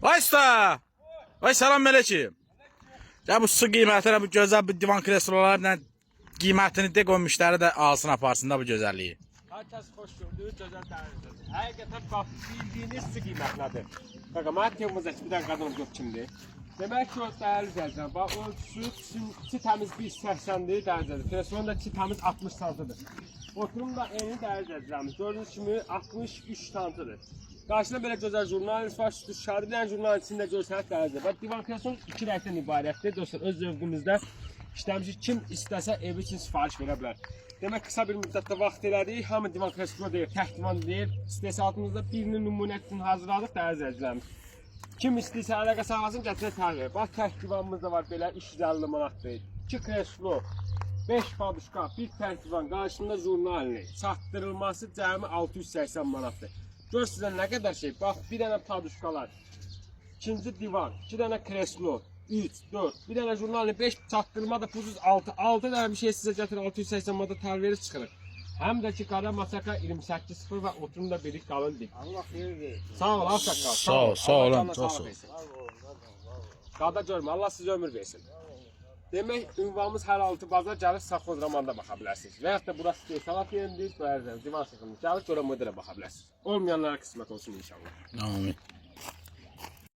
Vay usta! Vay salam melekim. Ya bu su qiymətini, bu gözəl bu divan kreslolarla qiymətini de qoy müştəri də alsın aparsın da bu gözəlliyi. Herkes hoş gördüğü gözəl dəyərlidir. Həqiqətən bax bildiyiniz su qiymətlədir. Bax mən Temmuz'dakı bir dənə qadın yox kimdir. Demək ki o dəyərli gələcəm. Bax o su təmiz 1.80-dir dərəcədir. Kreslonun da təmiz 60 santıdır. Oturum da eyni dəyərli gələcəm. Gördüyünüz kimi 63 santıdır. Qarşıda belə gözəl jurnalist var, şadi bilən jurnalin içində görsənət dərəcədir. Bax divan kreslon 2 rəngdən ibarətdir. Dostlar öz zövqümüzdə işləmişik. Kim istəsə ev üçün sifariş verə bilər. Demək qısa bir müddətdə vaxt elədik. Hamı divan kreslona deyir, tək divan deyir. İstehsalatımızda birini nümunə üçün hazırladıq da əzizlərimiz. Kim istəyirsə əlaqə sağlasın, gətirə tərəf. Bax tək divanımız da var belə 350 manatdır. 2 kreslo, 5 paduşka, 1 tək divan, qarşında jurnalini. Çatdırılması cəmi 680 manatdır. Gör sizə nə qədər şey. Bax bir dənə paduşkalar, ikinci divan, 2 dənə kreslo, 3, 4, bir dənə jurnalini 5 çatdırma da pulsuz 6 dənə bir şey sizə gətir 680 manata tar verir çıxırıq. Həm də ki qara masaka 28.0 və oturum da birik qalın dik. Allah xeyir versin. Sağ ol Ağsaqqal. Sağ olun, çox sağ ol. Qada görmə, Allah sizə ömür versin. Demək ünvanımız hər altı bazar gəlib Saxozramanda baxa bilərsiniz. Və yaxud da burası istehsalat yerindir, divan sıxılmış. Gəlib görə modelə baxa bilərsiniz. Olmayanlara qismət olsun inşallah. Amin.